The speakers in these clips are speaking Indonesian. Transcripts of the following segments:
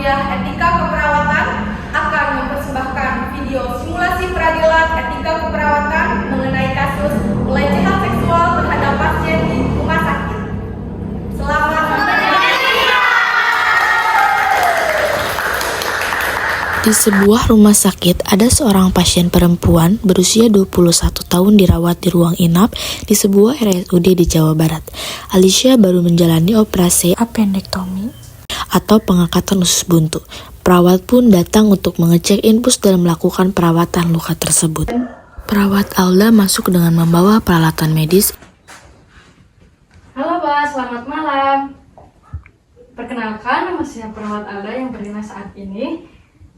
kuliah Etika Keperawatan akan mempersembahkan video simulasi peradilan etika keperawatan mengenai kasus pelecehan seksual terhadap pasien di rumah sakit. Selamat Di sebuah rumah sakit, ada seorang pasien perempuan berusia 21 tahun dirawat di ruang inap di sebuah RSUD di Jawa Barat. Alicia baru menjalani operasi appendektomi atau pengangkatan usus buntu. Perawat pun datang untuk mengecek infus dan melakukan perawatan luka tersebut. Perawat Alda masuk dengan membawa peralatan medis. Halo Pak, selamat malam. Perkenalkan, nama saya perawat Alda yang berdinas saat ini.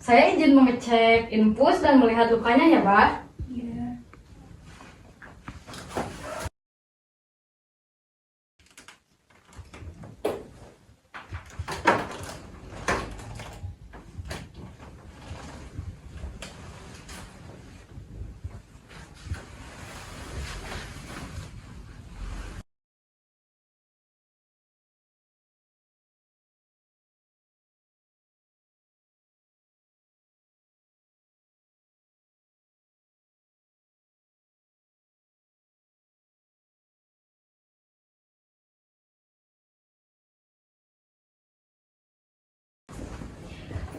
Saya izin mengecek infus dan melihat lukanya ya, Pak. Iya.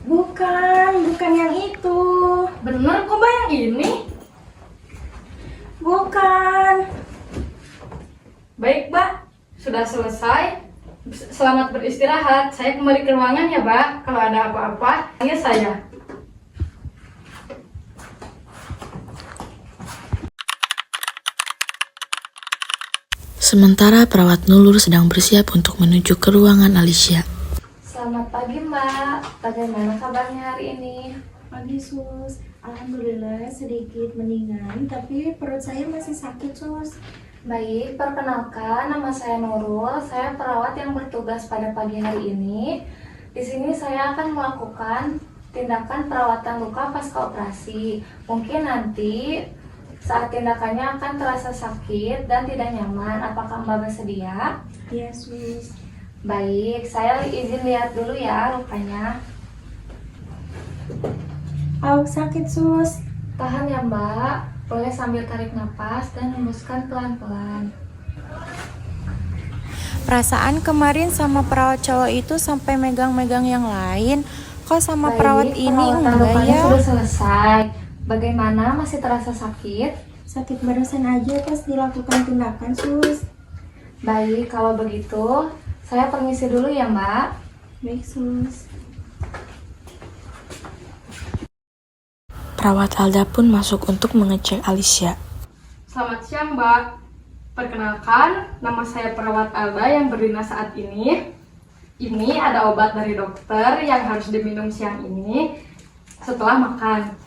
Bukan yang itu. Bener kok, Pak, yang ini? Bukan. Baik, Pak. Sudah selesai. Selamat beristirahat. Saya kembali ke ruangan ya, Pak. Kalau ada apa-apa, panggil saya. Sementara perawat Nulur sedang bersiap untuk menuju ke ruangan Alicia. Selamat pagi Mbak, bagaimana kabarnya hari ini? Pagi Sus, alhamdulillah sedikit mendingan, tapi perut saya masih sakit Sus. Baik, perkenalkan nama saya Nurul, saya perawat yang bertugas pada pagi hari ini. Di sini saya akan melakukan tindakan perawatan luka pasca operasi. Mungkin nanti saat tindakannya akan terasa sakit dan tidak nyaman. Apakah Mbak bersedia? Iya Sus. Baik, saya izin lihat dulu ya lukanya. Sakit Sus. Tahan ya Mbak, boleh sambil tarik nafas dan hembuskan pelan-pelan. Perasaan kemarin sama perawat cowok itu sampai megang-megang yang lain. Kok sama perawat ini enggak lukanya ya? sudah selesai. Bagaimana, masih terasa sakit? Sakit barusan aja pas dilakukan tindakan Sus. Baik, kalau begitu saya permisi dulu ya Mbak. Baik Sus. Perawat Alda pun masuk untuk mengecek Alicia. Selamat siang, Mbak. Perkenalkan, nama saya perawat Alda yang berdinas saat ini. Ini ada obat dari dokter yang harus diminum siang ini setelah makan.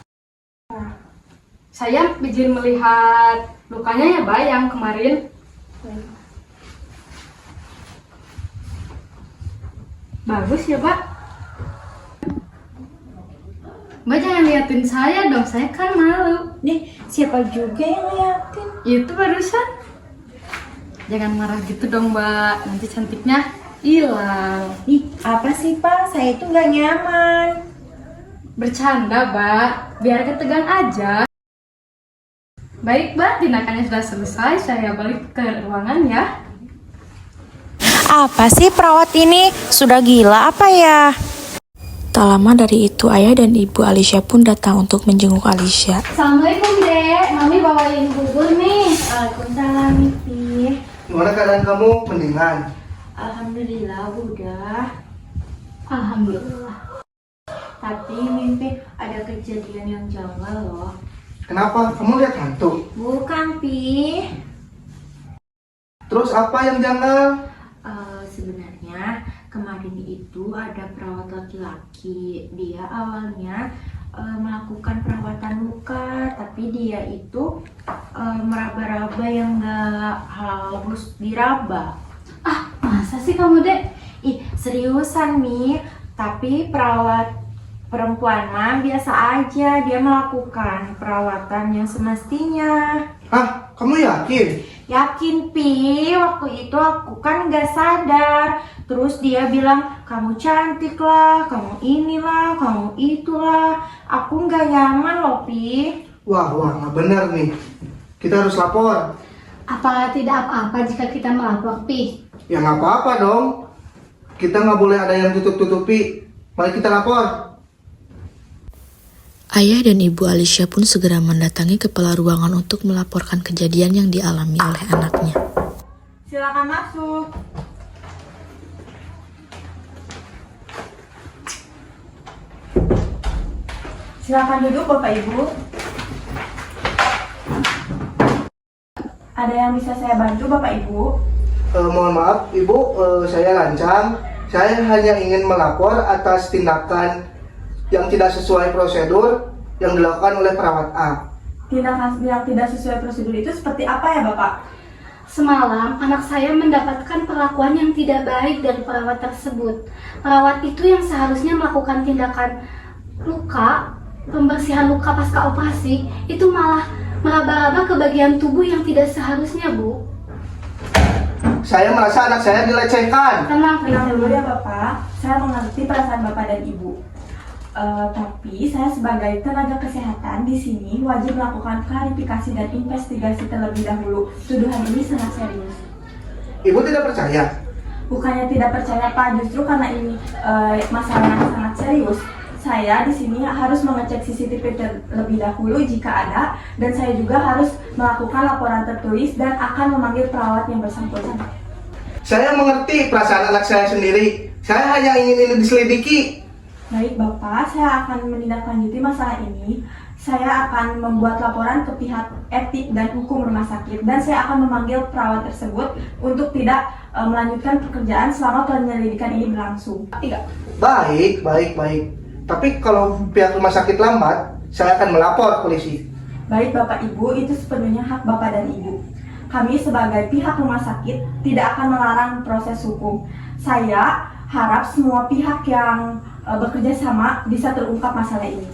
Saya izin melihat lukanya ya, Mbak, yang kemarin. Bagus ya, Pak. Mbak jangan liatin saya dong, saya kan malu. Nih, siapa juga yang liatin? Itu barusan. Jangan marah gitu dong, Mbak. Nanti cantiknya hilang. Ih, apa sih Pak? Saya itu nggak nyaman. Bercanda, Mbak. Biar ketegang aja. Baik, Mbak. Tindakannya sudah selesai. Saya balik ke ruangan ya. Apa sih perawat ini? Sudah gila apa ya? Tak lama dari itu, ayah dan ibu Alicia pun datang untuk menjenguk Alicia. Assalamualaikum, Dek. Mami bawain bubur nih. Waalaikumsalam Mimpi. Gimana keadaan kamu? Mendingan? Alhamdulillah udah. Alhamdulillah. Tapi Mimpi ada kejadian yang janggal loh. Kenapa? Kamu lihat hantu? Bukan Pi. Terus apa yang janggal? Sebenarnya kemarin itu ada perawat laki-laki. Dia awalnya melakukan perawatan luka, tapi dia itu meraba-raba yang nggak harus diraba. Masa sih kamu, Dek? Ih, seriusan Mi. Tapi perawat Perempuan mah biasa aja, dia melakukan perawatan yang semestinya. Hah, kamu yakin? Yakin Pi, waktu itu aku kan gak sadar. Terus dia bilang, kamu cantik lah, kamu inilah, kamu itulah. Aku gak nyaman loh Pi. Wah, nggak benar nih. Kita harus lapor. Apakah tidak apa-apa jika kita melapor, Pi? Ya nggak apa-apa dong. Kita nggak boleh ada yang tutup-tutupi. Mari kita lapor. Ayah dan ibu Alicia pun segera mendatangi kepala ruangan untuk melaporkan kejadian yang dialami oleh anaknya. Silakan masuk. Silakan duduk Bapak Ibu. Ada yang bisa saya bantu Bapak Ibu? Mohon maaf, Ibu, saya lancang. Saya hanya ingin melapor atas tindakan yang tidak sesuai prosedur yang dilakukan oleh perawat A. Tindakan yang tidak sesuai prosedur itu seperti apa ya Bapak? Semalam, anak saya mendapatkan perlakuan yang tidak baik dari perawat tersebut. Perawat itu yang seharusnya melakukan tindakan luka, pembersihan luka pasca operasi, itu malah meraba-raba ke bagian tubuh yang tidak seharusnya, Bu. Saya merasa anak saya dilecehkan. Tenang Dulu ya Bapak, saya mengerti perasaan Bapak dan Ibu. Tapi saya sebagai tenaga kesehatan di sini wajib melakukan klarifikasi dan investigasi terlebih dahulu. Tuduhan ini sangat serius. Ibu tidak percaya? Bukannya tidak percaya Pak, justru karena ini masalah yang sangat serius. Saya di sini harus mengecek CCTV terlebih dahulu jika ada, dan saya juga harus melakukan laporan tertulis dan akan memanggil perawat yang bersangkutan. Saya mengerti perasaan anak saya sendiri. Saya hanya ingin ini diselidiki. Baik Bapak, saya akan menindaklanjuti masalah ini. Saya akan membuat laporan ke pihak etik dan hukum rumah sakit, dan saya akan memanggil perawat tersebut untuk tidak melanjutkan pekerjaan selama penyelidikan ini berlangsung. Baik. Tapi kalau pihak rumah sakit lambat, saya akan melapor polisi. Baik Bapak Ibu, itu sepenuhnya hak Bapak dan Ibu. Kami sebagai pihak rumah sakit tidak akan melarang proses hukum. Saya harap semua pihak yang bekerja sama bisa terungkap masalah ini.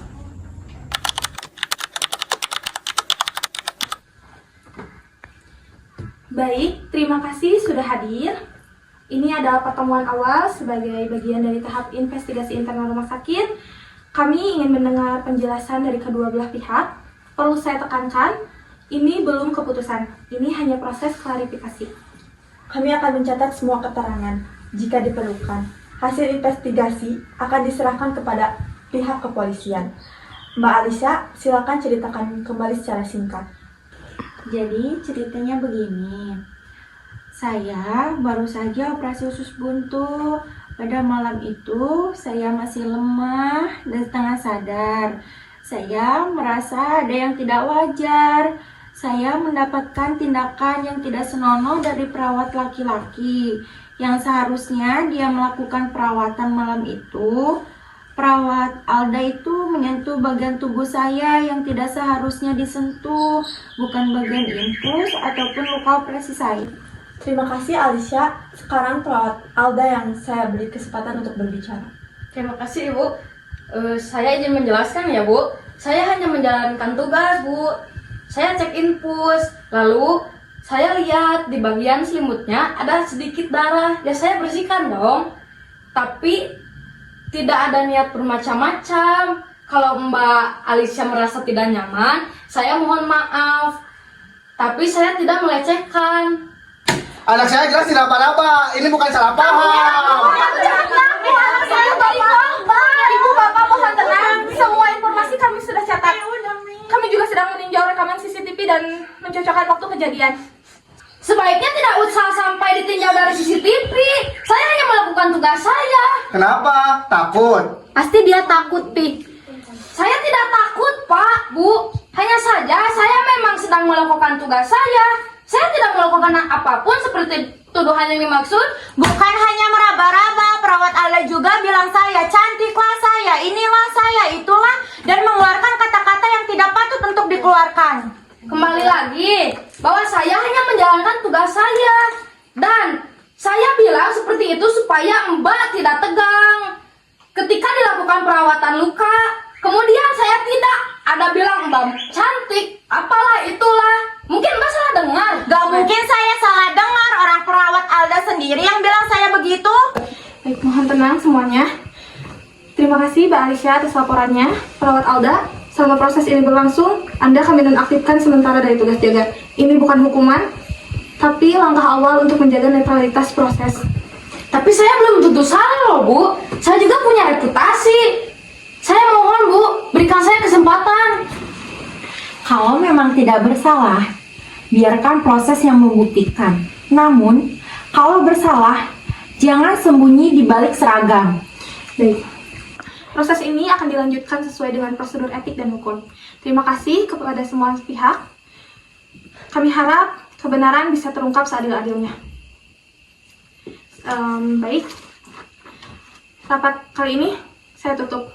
Baik, terima kasih sudah hadir. Ini adalah pertemuan awal sebagai bagian dari tahap investigasi internal rumah sakit. Kami ingin mendengar penjelasan dari kedua belah pihak. Perlu saya tekankan, ini belum keputusan. Ini hanya proses klarifikasi. Kami akan mencatat semua keterangan. Jika diperlukan, hasil investigasi akan diserahkan kepada pihak kepolisian. Mbak Alicia, silakan ceritakan kembali secara singkat. Jadi ceritanya begini. Saya baru saja operasi usus buntu. Pada malam itu saya masih lemah dan setengah sadar. Saya merasa ada yang tidak wajar. Saya mendapatkan tindakan yang tidak senonoh dari perawat laki-laki. Yang seharusnya dia melakukan perawatan malam itu, perawat Alda itu menyentuh bagian tubuh saya yang tidak seharusnya disentuh, bukan bagian infus ataupun luka operasi saya. Terima kasih Alicia. Sekarang perawat Alda yang saya beri kesempatan untuk berbicara. Terima kasih Ibu. Saya izin menjelaskan ya Bu. Saya hanya menjalankan tugas Bu. Saya cek infus, lalu saya lihat di bagian selimutnya ada sedikit darah. Ya saya bersihkan dong. Tapi tidak ada niat bermacam-macam. Kalau Mbak Alicia merasa tidak nyaman, saya mohon maaf. Tapi saya tidak melecehkan. Anak saya jelas tidak apa-apa. Ini bukan salah paham. Ibu Bapak mohon tenang. Semua informasi kami sudah catat. Kami juga sedang meninjau rekaman CCTV dan mencocokkan waktu kejadian. Sebaiknya tidak usah sampai ditinjau dari CCTV. Saya hanya melakukan tugas saya. Kenapa? Takut? Pasti dia takut, Pi. Saya tidak takut, Pak, Bu. Hanya saja saya memang sedang melakukan tugas saya. Saya tidak melakukan apapun seperti tuduhan yang dimaksud. Bukan hanya meraba-raba, perawat Alda juga bilang saya cantiklah, saya inilah, saya itulah, dan mengeluarkan kata-kata yang tidak patut untuk dikeluarkan. Kembali lagi, bahwa saya hanya menjalankan tugas saya. Dan saya bilang seperti itu supaya Mbak tidak tegang. ketika dilakukan perawatan luka, kemudian saya tidak ada bilang Mbak cantik, apalah itulah. Mungkin Mbak salah dengar. Gak mungkin saya salah dengar, orang perawat Alda sendiri yang bilang saya begitu. Baik, mohon tenang semuanya. Terima kasih Mbak Alicia atas laporannya. Perawat Alda, selama proses ini berlangsung, Anda kami nonaktifkan sementara dari tugas jaga. Ini bukan hukuman, tapi langkah awal untuk menjaga netralitas proses. Tapi saya belum tentu salah loh Bu. Saya juga punya reputasi. Saya mohon Bu, berikan saya kesempatan. Kalau memang tidak bersalah, biarkan proses yang membuktikan. Namun, kalau bersalah, jangan sembunyi di balik seragam. Baik. Proses ini akan dilanjutkan sesuai dengan prosedur etik dan hukum. Terima kasih kepada semua pihak. Kami harap kebenaran bisa terungkap seadil-adilnya. Baik. Rapat kali ini saya tutup.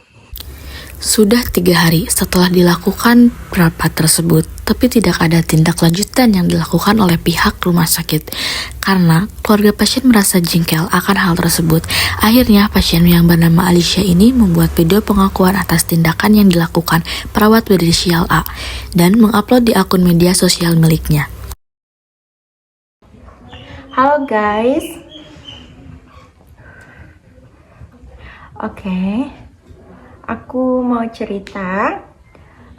Sudah 3 hari setelah dilakukan rapat tersebut, tapi tidak ada tindak lanjutan yang dilakukan oleh pihak rumah sakit. Karena keluarga pasien merasa jengkel akan hal tersebut, akhirnya pasien yang bernama Alicia ini membuat video pengakuan atas tindakan yang dilakukan perawat berinisial A dan mengupload di akun media sosial miliknya. Halo guys. Oke. Aku mau cerita.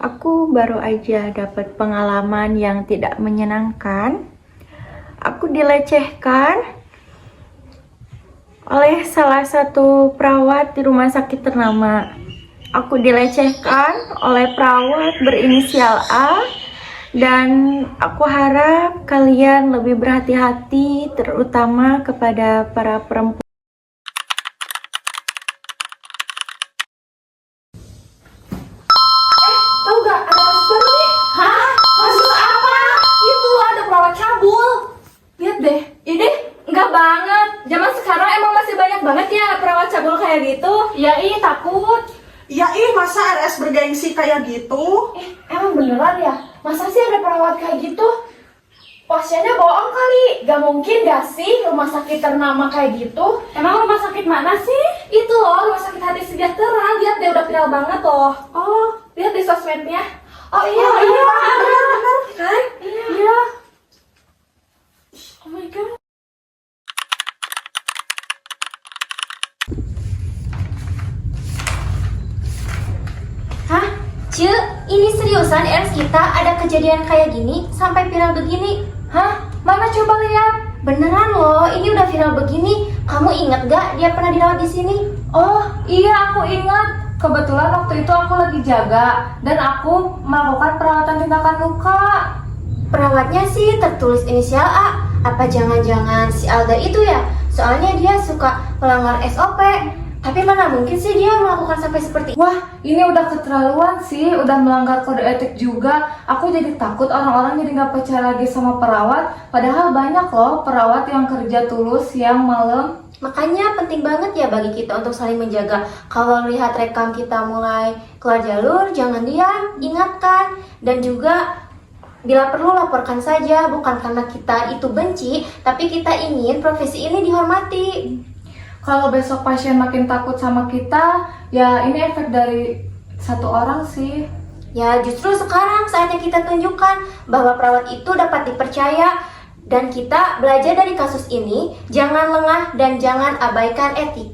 Aku baru aja dapat pengalaman yang tidak menyenangkan. Aku dilecehkan oleh salah satu perawat di rumah sakit ternama. Aku dilecehkan oleh perawat berinisial A, dan aku harap kalian lebih berhati-hati, terutama kepada para perempuan. Tahu gak, ada kasus baru nih. Hah? Kasus apa? Itu ada perawat cabul. Lihat deh, ini enggak banget. Zaman sekarang emang masih banyak banget ya perawat cabul kayak gitu. Ya takut. Ya masa RS bergengsi kayak gitu? Emang beneran ya? Masa sih ada perawat kayak gitu? Pasiennya bohong kali. Gak mungkin gak sih rumah sakit ternama kayak gitu? Emang rumah sakit mana sih? Itu loh, rumah sakit Hati Sejahtera. Lihat deh, udah viral banget loh. Oh, lihat di sosmednya. Oh iya, benar. Kan? Iya. Oh my god. Hah? Cek, ini seriusan RS kita ada kejadian kayak gini sampai viral begini? Hah? Mana coba lihat? Beneran loh, ini udah viral begini. Kamu ingat gak dia pernah dirawat di sini? Oh iya, aku ingat. Kebetulan waktu itu aku lagi jaga dan aku melakukan perawatan tindakan luka. Perawatnya sih tertulis inisial A. Apa jangan-jangan si Alda itu ya? Soalnya dia suka melanggar SOP. Tapi mana mungkin sih dia melakukan sampai seperti itu? Wah, ini udah keterlaluan sih, udah melanggar kode etik juga. Aku jadi takut orang-orang jadi nggak percaya lagi sama perawat. Padahal banyak loh perawat yang kerja tulus siang malam. Makanya penting banget ya bagi kita untuk saling menjaga. Kalau lihat rekam kita mulai keluar jalur, jangan diam, ingatkan. Dan juga bila perlu laporkan saja, bukan karena kita itu benci, tapi kita ingin profesi ini dihormati. Kalau besok pasien makin takut sama kita, ya ini efek dari satu orang sih. Ya justru sekarang saatnya kita tunjukkan bahwa perawat itu dapat dipercaya. Dan kita belajar dari kasus ini, jangan lengah dan jangan abaikan etik.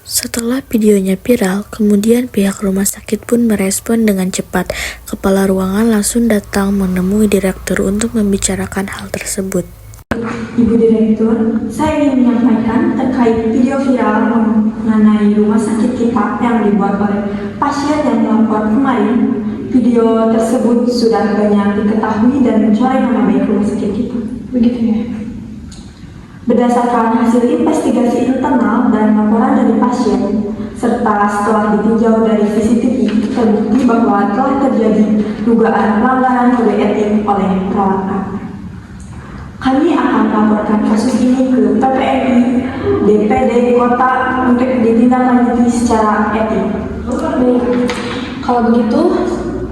Setelah videonya viral, kemudian pihak rumah sakit pun merespon dengan cepat. Kepala ruangan langsung datang menemui direktur untuk membicarakan hal tersebut. Ibu Direktur, saya ingin menyampaikan terkait video viral mengenai rumah sakit kita yang dibuat oleh pasien yang melapor kemarin. Video tersebut sudah banyak diketahui dan mencoreng nama baik rumah sakit kita. Begitu ya? Berdasarkan hasil investigasi internal dan laporan dari pasien, serta setelah ditinjau dari CCTV, terbukti bahwa telah terjadi dugaan pelanggaran kode etik oleh perawat A. Kami akan melaporkan kasus ini ke PPNI, DPD Kota untuk ditindaklanjuti secara etik. Baik, kalau begitu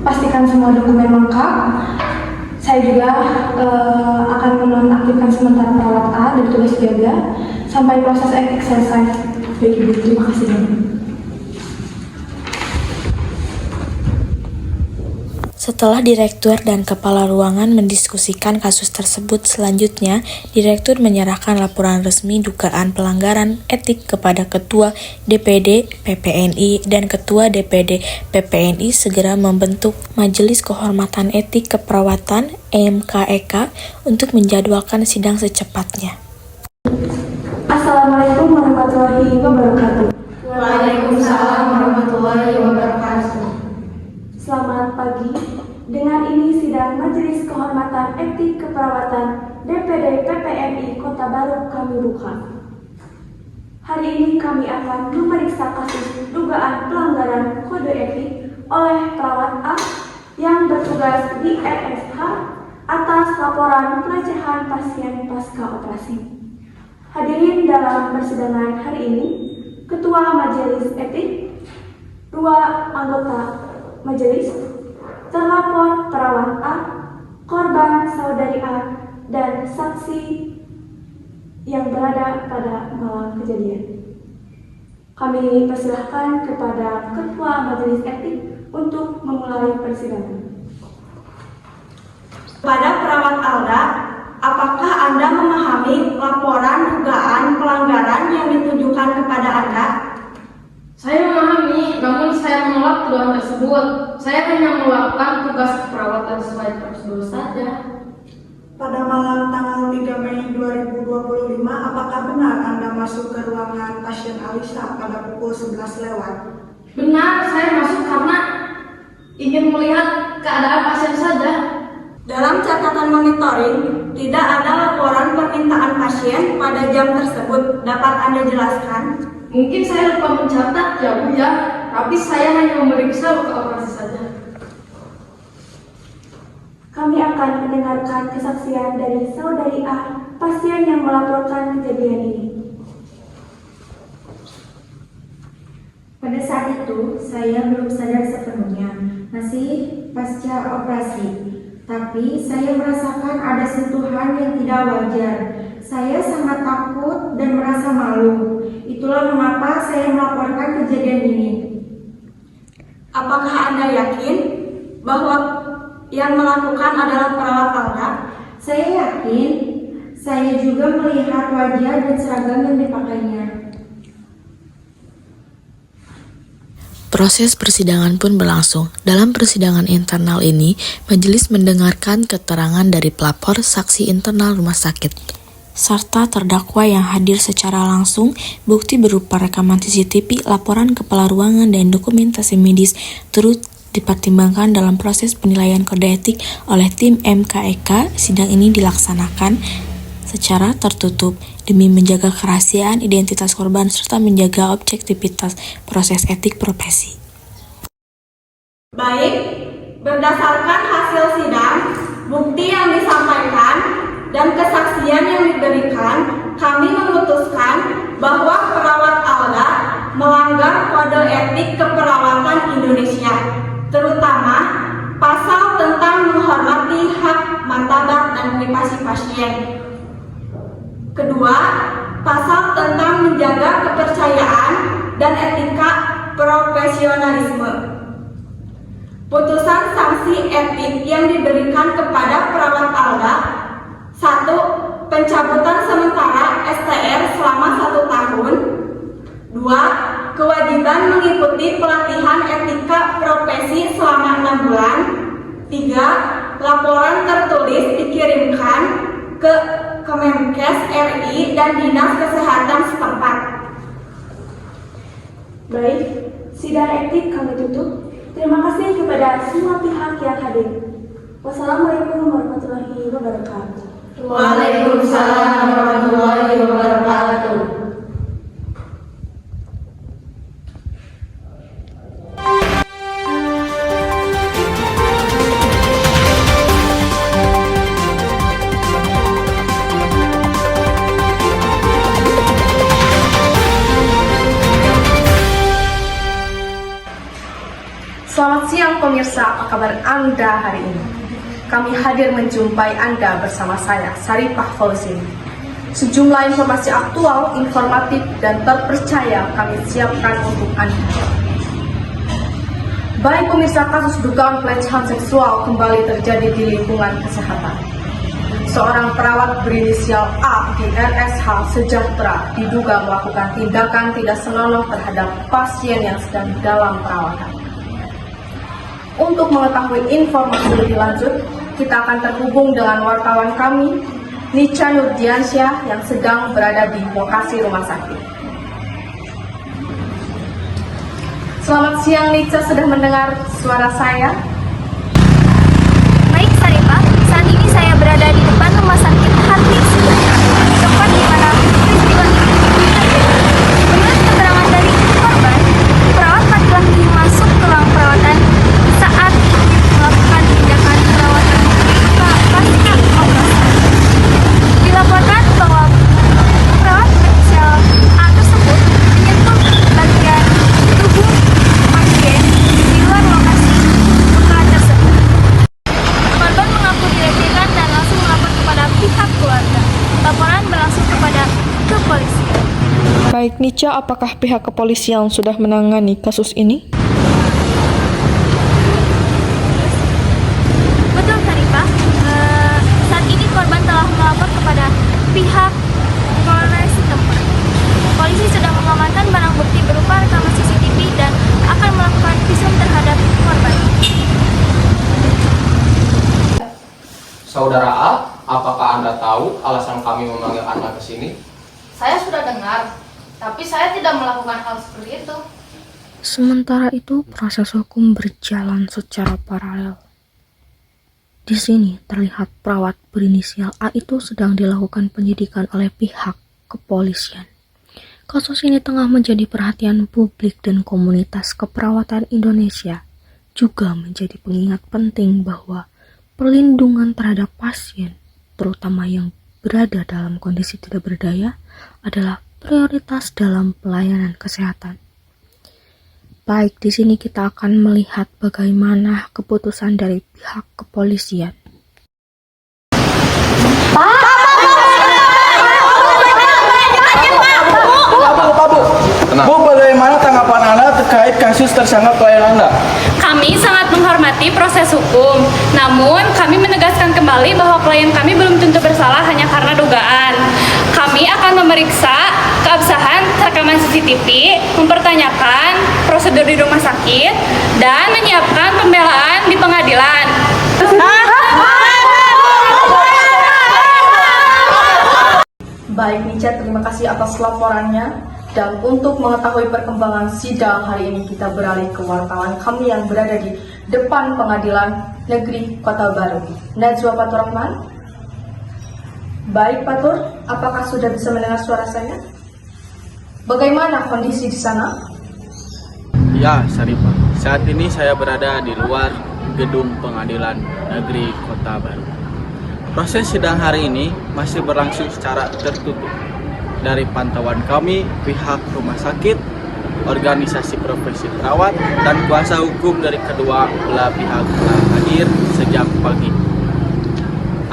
pastikan semua dokumen lengkap. Saya juga akan menonaktifkan sementara perawat A dari tugas jaga sampai proses etik selesai. Baik Ibu, terima kasih banyak. Setelah direktur dan kepala ruangan mendiskusikan kasus tersebut, selanjutnya direktur menyerahkan laporan resmi dugaan pelanggaran etik kepada Ketua DPD PPNI dan Ketua DPD PPNI segera membentuk Majelis Kehormatan Etik Keperawatan (MKEK) untuk menjadwalkan sidang secepatnya. Assalamualaikum warahmatullahi wabarakatuh. Waalaikumsalam warahmatullahi wabarakatuh. Selamat pagi. Dengan ini sidang Majelis Kehormatan Etik Keperawatan DPD PPNI Kota Baru kami buka. Hari ini kami akan memeriksa kasus dugaan pelanggaran kode etik oleh perawat A yang bertugas di RSH atas laporan pelecehan pasien pasca operasi. Hadirin dalam persidangan hari ini, Ketua Majelis Etik, 2 anggota Majelis, terlapor perawat A, korban saudari A, dan saksi yang berada pada malam kejadian. Kami persilahkan kepada Ketua Majelis Etik untuk memulai persidangan. Kepada perawat Alda, apakah Anda memahami laporan dugaan pelanggaran yang ditujukan kepada Anda? Saya memahami, namun saya menolak tuduhan tersebut. Saya hanya melakukan tugas keperawatan sesuai prosedur saja. Pada malam tanggal 3 Mei 2025, apakah benar Anda masuk ke ruangan pasien Alisa pada pukul 11 lewat? Benar, saya masuk karena ingin melihat keadaan pasien saja. Dalam catatan monitoring, tidak ada laporan permintaan pasien pada jam tersebut. Dapat Anda jelaskan? Mungkin saya lupa mencatat, ya Bu ya, tapi saya hanya memeriksa luka operasi saja. Kami akan mendengarkan kesaksian dari saudari A, pasien yang melaporkan kejadian ini. Pada saat itu, saya belum sadar sepenuhnya, masih pasca operasi. Tapi saya merasakan ada sentuhan yang tidak wajar. Saya sangat takut dan merasa malu. Itulah mengapa saya melaporkan kejadian ini. Apakah Anda yakin bahwa yang melakukan adalah perawat Alda? Saya yakin. Saya juga melihat wajah dan seragam yang dipakainya. Proses persidangan pun berlangsung. Dalam persidangan internal ini, majelis mendengarkan keterangan dari pelapor, saksi internal rumah sakit, serta terdakwa yang hadir secara langsung. Bukti berupa rekaman CCTV, laporan kepala ruangan, dan dokumentasi medis turut dipertimbangkan dalam proses penilaian kode etik oleh tim MKEK. Sidang ini dilaksanakan secara tertutup demi menjaga kerahasiaan identitas korban serta menjaga objektivitas proses etik profesi. Baik, berdasarkan hasil sidang, bukti yang disampaikan, dan kesaksian yang diberikan, kami memutuskan bahwa perawat Alda melanggar kode etik keperawatan Indonesia, terutama pasal tentang menghormati hak martabat dan privasi pasien. Kedua, pasal tentang menjaga kepercayaan dan etika profesionalisme. Putusan sanksi etik yang diberikan kepada perawat Alda: 1. Pencabutan sementara STR selama 1 tahun. 2. Kewajiban mengikuti pelatihan etika profesi selama 6 bulan. 3. Laporan tertulis dikirimkan ke Kemenkes RI dan Dinas Kesehatan setempat. Baik, sidang etik kami tutup. Terima kasih kepada semua pihak yang hadir. Wassalamualaikum warahmatullahi wabarakatuh. Waalaikumsalam warahmatullahi wabarakatuh. Selamat siang pemirsa, apa kabar Anda hari ini? Kami hadir menjumpai Anda bersama saya, Saripah Fauzin. Sejumlah informasi aktual, informatif, dan terpercaya kami siapkan untuk Anda. Baik pemirsa, kasus dugaan pelecehan seksual kembali terjadi di lingkungan kesehatan. Seorang perawat berinisial A di RSH Sejahtera diduga melakukan tindakan tidak senonoh terhadap pasien yang sedang dalam perawatan. Untuk mengetahui informasi lebih lanjut, kita akan terhubung dengan wartawan kami, Nica Nurdiansyah, yang sedang berada di lokasi rumah sakit. Selamat siang Nica, sudah mendengar suara saya? Baik Saripah, saat ini saya berada di depan rumah sakit Hati Sejahtera, tempat di mana peristiwa ini terjadi. Menurut keterangan dari korban, perawat laki-laki masuk ke ruang perawatan saat melakukan tindakan perawatan luka pasca operasi. Dilaporkan bahwa perawat berinisial A tersebut menyentuh bagian tubuh pasien di luar lokasi luka tersebut. Korban mengaku dilecehkan dan langsung melapor kepada pihak keluarga. Laporan berlangsung kepada kepolisian. Baik Nica, apakah pihak kepolisian sudah menangani kasus ini? Betul Saripah, saat ini korban telah melapor kepada pihak Polres setempat. Polisi sedang mengamankan barang bukti berupa rekaman CCTV dan akan melakukan visum terhadap korban. Saudara A, apakah Anda tahu alasan kami memanggil Anda ke sini? Saya sudah dengar, tapi saya tidak melakukan hal seperti itu. Sementara itu, proses hukum berjalan secara paralel. Di sini terlihat perawat berinisial A itu sedang dilakukan penyidikan oleh pihak kepolisian. Kasus ini tengah menjadi perhatian publik dan komunitas keperawatan Indonesia, juga menjadi pengingat penting bahwa perlindungan terhadap pasien, terutama yang berada dalam kondisi tidak berdaya, adalah prioritas dalam pelayanan kesehatan. Baik, di sini kita akan melihat bagaimana keputusan dari pihak kepolisian. Bu, bagaimana tanggapan Anda terkait kasus tersangka klien Anda? Kami sangat menghormati proses hukum, namun kami menegaskan kembali bahwa klien kami belum tentu bersalah hanya karena dugaan. Kami akan memeriksa keabsahan rekaman CCTV, mempertanyakan prosedur di rumah sakit, dan menyiapkan pembelaan di pengadilan. Baik Nica, terima kasih atas laporannya. Dan untuk mengetahui perkembangan sidang hari ini, kita beralih ke wartawan kami yang berada di depan Pengadilan Negeri Kota Baru, Najwa Fatur Rahman. Baik Fatur, apakah sudah bisa mendengar suara saya? Bagaimana kondisi di sana? Ya, Saripah. Saat ini saya berada di luar gedung Pengadilan Negeri Kota Baru. Proses sidang hari ini masih berlangsung secara tertutup. Dari pantauan kami, pihak rumah sakit, organisasi profesi perawat, dan kuasa hukum dari kedua belah pihak telah hadir sejak pagi.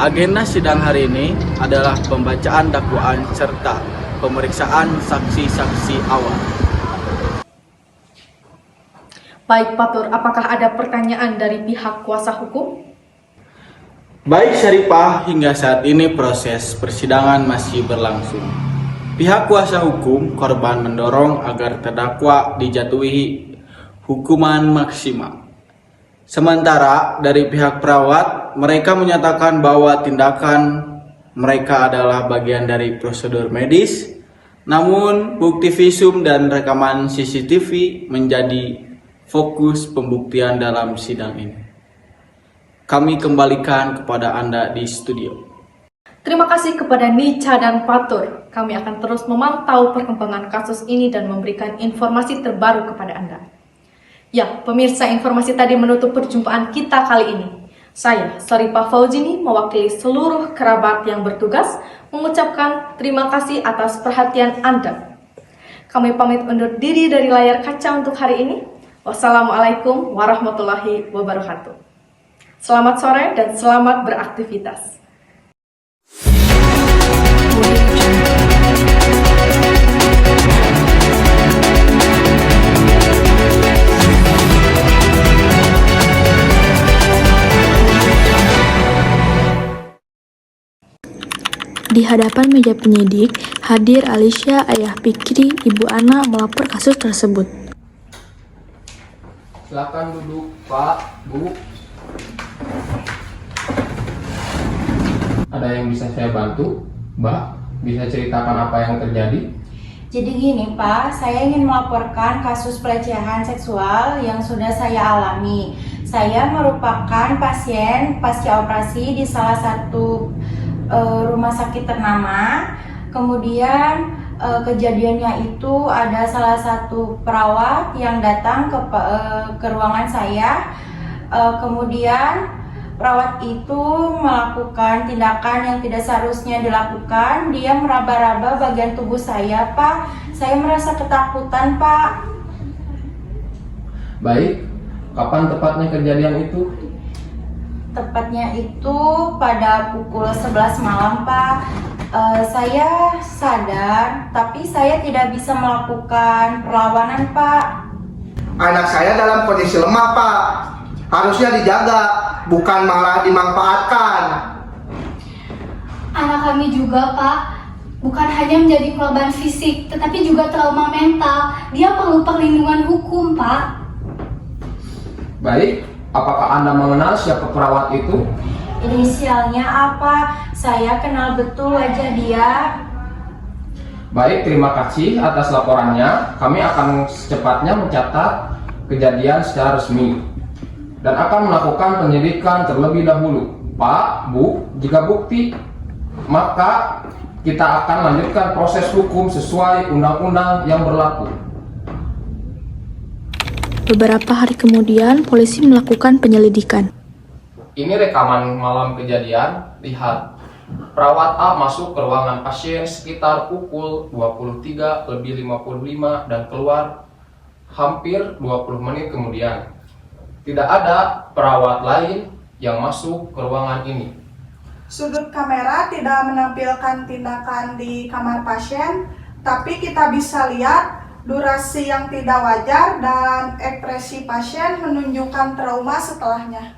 Agenda sidang hari ini adalah pembacaan dakwaan serta pemeriksaan saksi-saksi awal. Baik Fatur, apakah ada pertanyaan dari pihak kuasa hukum? Baik Saripah, hingga saat ini proses persidangan masih berlangsung. Pihak kuasa hukum korban mendorong agar terdakwa dijatuhi hukuman maksimal. Sementara dari pihak perawat, mereka menyatakan bahwa tindakan mereka adalah bagian dari prosedur medis. Namun bukti visum dan rekaman CCTV menjadi fokus pembuktian dalam sidang ini. Kami kembalikan kepada Anda di studio. Terima kasih kepada Nica dan Fatur. Kami akan terus memantau perkembangan kasus ini dan memberikan informasi terbaru kepada Anda. Ya, pemirsa, informasi tadi menutup perjumpaan kita kali ini. Saya, Saripah Fauzini, mewakili seluruh kerabat yang bertugas, mengucapkan terima kasih atas perhatian Anda. Kami pamit undur diri dari layar kaca untuk hari ini. Wassalamualaikum warahmatullahi wabarakatuh. Selamat sore dan selamat beraktivitas. Di hadapan meja penyidik, hadir Alicia, ayah Fikri, ibu Ana melapor kasus tersebut. Silakan duduk, Pak, Bu. Ada yang bisa saya bantu, Mbak? Bisa ceritakan apa yang terjadi? Jadi gini Pak, saya ingin melaporkan kasus pelecehan seksual yang sudah saya alami. Saya merupakan pasien pasca operasi di salah satu rumah sakit ternama. Kemudian kejadiannya itu ada salah satu perawat yang datang ke ruangan saya. Kemudian perawat itu melakukan tindakan yang tidak seharusnya dilakukan. Dia meraba-raba bagian tubuh saya, Pak. Saya merasa ketakutan, Pak. Baik, kapan tepatnya kejadian itu? Tepatnya itu pada pukul 11 malam, Pak. Saya sadar, tapi saya tidak bisa melakukan perlawanan, Pak. Anak saya dalam kondisi lemah, Pak. Harusnya dijaga, bukan malah dimanfaatkan. Anak kami juga, Pak, bukan hanya menjadi korban fisik, tetapi juga trauma mental. Dia perlu perlindungan hukum, Pak. Baik, apakah Anda mengenal siapa perawat itu? Inisialnya apa? Saya kenal betul wajah dia. Baik, terima kasih atas laporannya. Kami akan secepatnya mencatat kejadian secara resmi dan akan melakukan penyelidikan terlebih dahulu. Pak, Bu, jika bukti, maka kita akan lanjutkan proses hukum sesuai undang-undang yang berlaku. Beberapa hari kemudian, polisi melakukan penyelidikan. Ini rekaman malam kejadian. Lihat, perawat A masuk ke ruangan pasien sekitar pukul 23:55 dan keluar hampir 20 menit kemudian. Tidak ada perawat lain yang masuk ke ruangan ini. Sudut kamera tidak menampilkan tindakan di kamar pasien, tapi kita bisa lihat durasi yang tidak wajar dan ekspresi pasien menunjukkan trauma setelahnya.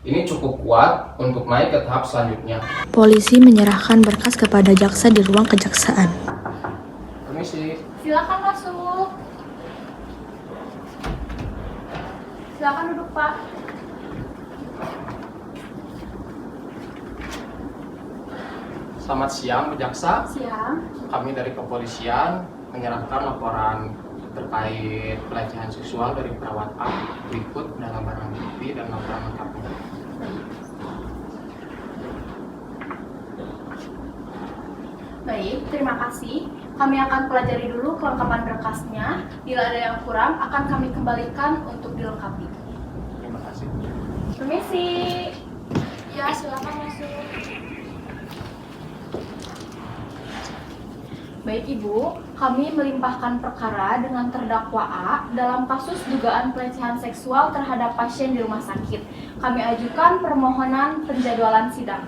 Ini cukup kuat untuk naik ke tahap selanjutnya. Polisi menyerahkan berkas kepada jaksa di ruang kejaksaan. Permisi. Silakan masuk. Silakan duduk, Pak. Selamat siang, Bu Jaksa. Siang. Kami dari kepolisian menyerahkan laporan terkait pelecehan seksual dari perawat A berikut dalam barang bukti dan laporan lengkapnya. Baik, terima kasih. Kami akan pelajari dulu kelengkapan berkasnya. Bila ada yang kurang, akan kami kembalikan untuk dilengkapi. Terima kasih. Permisi. Ya, silakan masuk. Baik Ibu, kami melimpahkan perkara dengan terdakwa A dalam kasus dugaan pelecehan seksual terhadap pasien di rumah sakit. Kami ajukan permohonan penjadwalan sidang.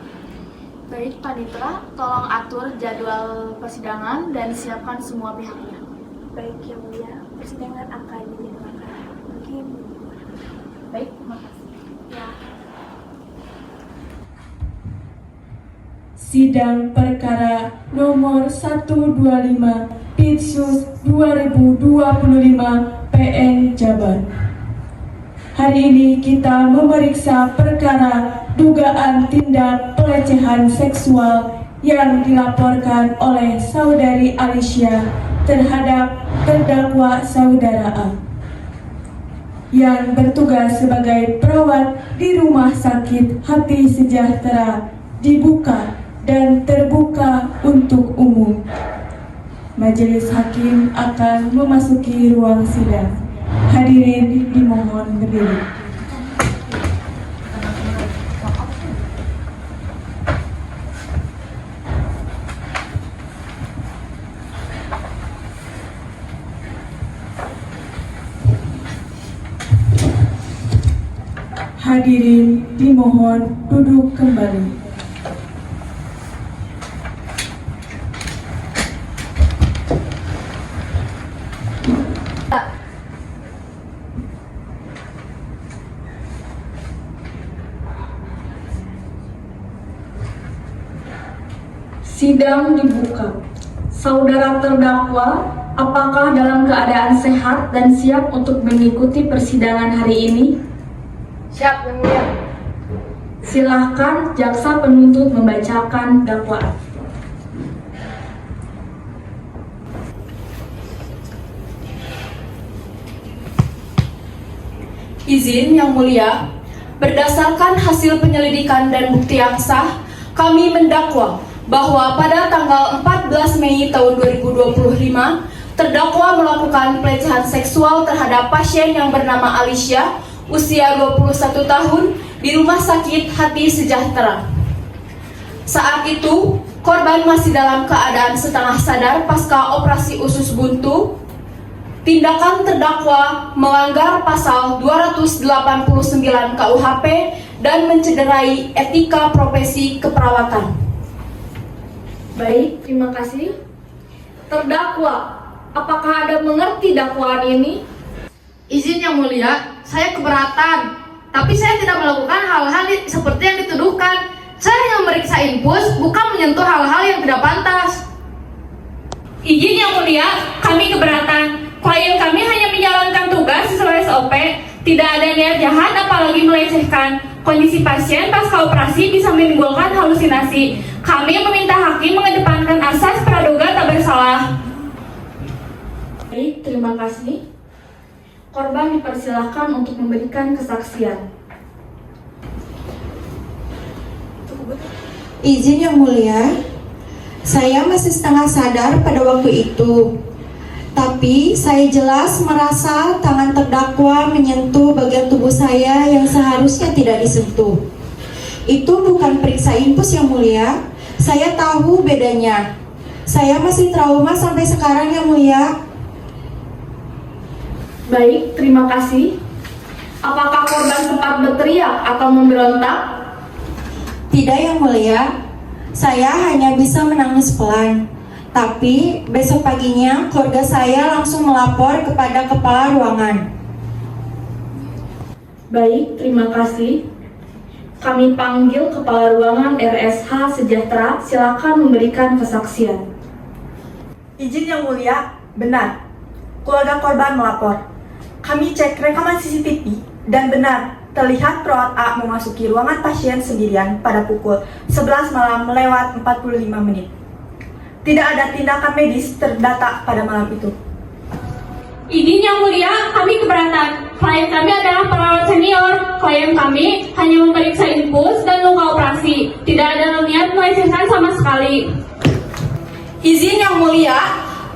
Baik Panitra, tolong atur jadwal persidangan dan siapkan semua pihaknya. Baik yang mulia, persidangan akan dilakukan. Mungkin. Baik, terima kasih. Ya. Sidang perkara nomor 125 Pitsus 2025 PN Jabar. Hari ini kita memeriksa perkara dugaan tindak pelecehan seksual yang dilaporkan oleh saudari Alicia terhadap terdakwa saudara A yang bertugas sebagai perawat di Rumah Sakit Hati Sejahtera dibuka dan terbuka untuk umum. Majelis hakim akan memasuki ruang sidang. Hadirin dimohon berdiri. Hadirin dimohon duduk kembali. Sidang dibuka. Saudara terdakwa, apakah dalam keadaan sehat dan siap untuk mengikuti persidangan hari ini? Siap, Yang Mulia. Silahkan jaksa penuntut membacakan dakwaan. Izin Yang Mulia, berdasarkan hasil penyelidikan dan bukti yang sah, kami mendakwa bahwa pada tanggal 14 Mei tahun 2025, terdakwa melakukan pelecehan seksual terhadap pasien yang bernama Alicia, usia 21 tahun, di Rumah Sakit Hati Sejahtera. Saat itu, korban masih dalam keadaan setengah sadar pasca operasi usus buntu. Tindakan terdakwa melanggar pasal 289 KUHP dan mencederai etika profesi keperawatan. Baik, terima kasih. Terdakwa, apakah Anda mengerti dakwaan ini? Izin Yang Mulia, saya keberatan, tapi saya tidak melakukan hal-hal seperti yang dituduhkan. Saya hanya memeriksa infus, bukan menyentuh hal-hal yang tidak pantas. Izin Yang Mulia, kami keberatan. Klien kami hanya menjalankan tugas sesuai SOP, tidak ada niat jahat apalagi melecehkan. Kondisi pasien pasca operasi bisa menimbulkan halusinasi. Kami meminta hakim mengedepankan asas praduga tak bersalah. Baik, terima kasih. Korban dipersilahkan untuk memberikan kesaksian. Izin Yang Mulia, saya masih setengah sadar pada waktu itu. Tapi saya jelas merasa tangan terdakwa menyentuh bagian tubuh saya yang seharusnya tidak disentuh. Itu bukan periksa infus Yang Mulia. Saya tahu bedanya. Saya masih trauma sampai sekarang Yang Mulia. Baik, terima kasih. Apakah korban sempat berteriak atau memberontak? Tidak Yang Mulia. Saya hanya bisa menangis pelan. Tapi besok paginya keluarga saya langsung melapor kepada kepala ruangan. Baik, terima kasih. Kami panggil kepala ruangan RSH Sejahtera, silakan memberikan kesaksian. Izin Yang Mulia, benar. Keluarga korban melapor. Kami cek rekaman CCTV dan benar terlihat perawat A memasuki ruangan pasien sendirian pada pukul 11 malam lewat 45 menit. Tidak ada tindakan medis terdata pada malam itu. Izin Yang Mulia, kami keberatan. Klien kami adalah perawat senior. Klien kami hanya memeriksa infus dan luka operasi. Tidak ada niat melecehkan sama sekali. Izin Yang Mulia,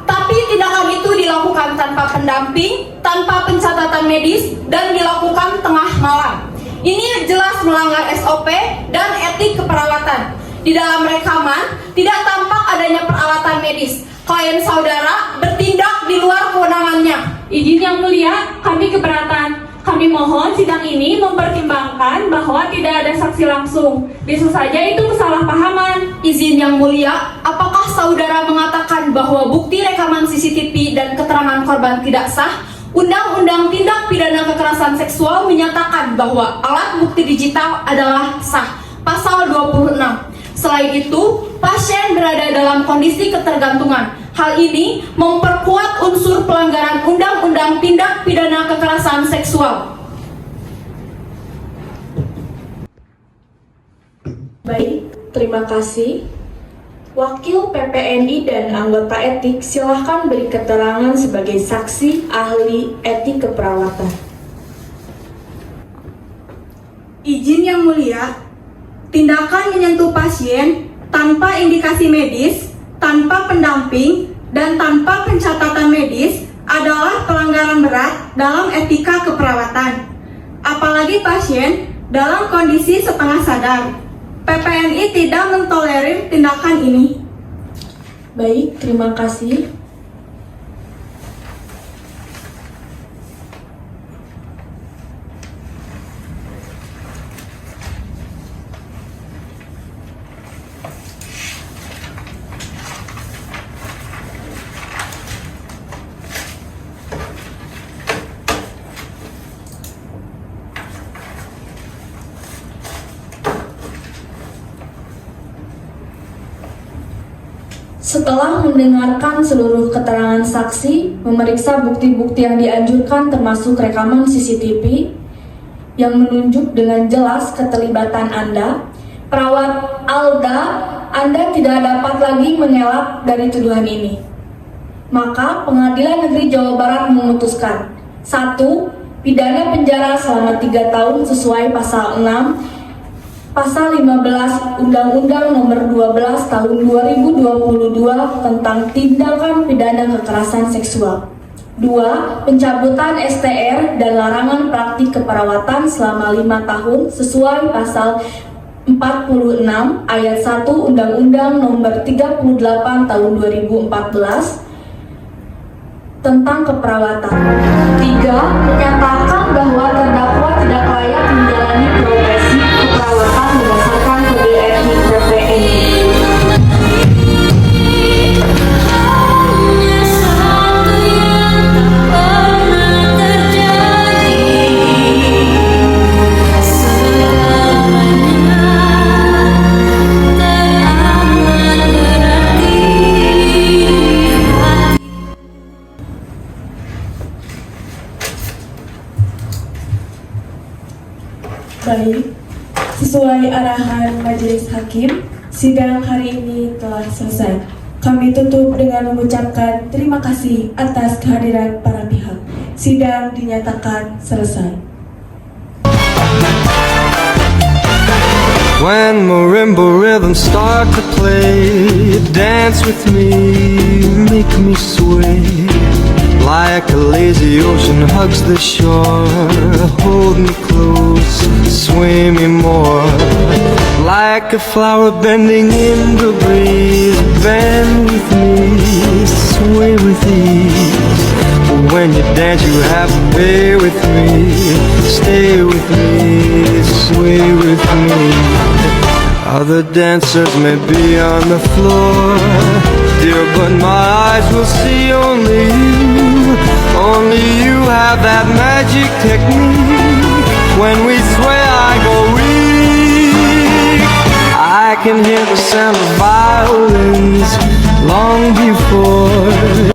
tapi tindakan itu dilakukan tanpa pendamping, tanpa pencatatan medis, dan dilakukan tengah malam. Ini jelas melanggar SOP dan etik keperawatan. Di dalam rekaman, tidak tampak adanya peralatan medis. Klien saudara bertindak di luar kewenangannya. Izin Yang Mulia, kami keberatan. Kami mohon sidang ini mempertimbangkan bahwa tidak ada saksi langsung. Bisa saja itu kesalahpahaman. Izin Yang Mulia, apakah saudara mengatakan bahwa bukti rekaman CCTV dan keterangan korban tidak sah? Undang-Undang Tindak Pidana Kekerasan Seksual menyatakan bahwa alat bukti digital adalah sah. Pasal 26. Selain itu, pasien berada dalam kondisi ketergantungan. Hal ini memperkuat unsur pelanggaran Undang-Undang Tindak Pidana Kekerasan Seksual. Baik, terima kasih. Wakil PPNI dan anggota etik silahkan beri keterangan sebagai saksi ahli etik keperawatan. Izin Yang Mulia, tindakan menyentuh pasien tanpa indikasi medis, tanpa pendamping, dan tanpa pencatatan medis adalah pelanggaran berat dalam etika keperawatan. Apalagi pasien dalam kondisi setengah sadar. PPNI tidak mentolerir tindakan ini. Baik, terima kasih. Setelah mendengarkan seluruh keterangan saksi, memeriksa bukti-bukti yang dianjurkan termasuk rekaman CCTV yang menunjuk dengan jelas keterlibatan Anda, Perawat Alda, Anda tidak dapat lagi mengelak dari tuduhan ini. Maka Pengadilan Negeri Jawa Barat memutuskan 1. Pidana penjara selama 3 tahun sesuai pasal 6 Pasal 15 Undang-Undang Nomor 12 Tahun 2022 tentang tindakan pidana kekerasan seksual. 2. Pencabutan STR dan larangan praktik keperawatan selama 5 tahun sesuai pasal 46 ayat 1 Undang-Undang Nomor 38 Tahun 2014 tentang keperawatan. 3. Menyatakan bahwa terdakwa tidak layak menjalani profesi keperawatan berdasarkan Kode Etik PPNI. Baik, sesuai arahan majelis hakim, sidang hari ini telah selesai. Kami tutup dengan mengucapkan terima kasih atas kehadiran para pihak. Sidang dinyatakan selesai. When marimba rhythms start to play, dance with me, make me sway. Like a lazy ocean hugs the shore, hold me close, sway me more. Like a flower bending in the breeze, bend with me, sway with ease. When you dance you have to be with me, stay with me, sway with me. Other dancers may be on the floor, dear, but my eyes will see only you. Only you have that magic technique. When we sway I go weak. I can hear the sound of violins long before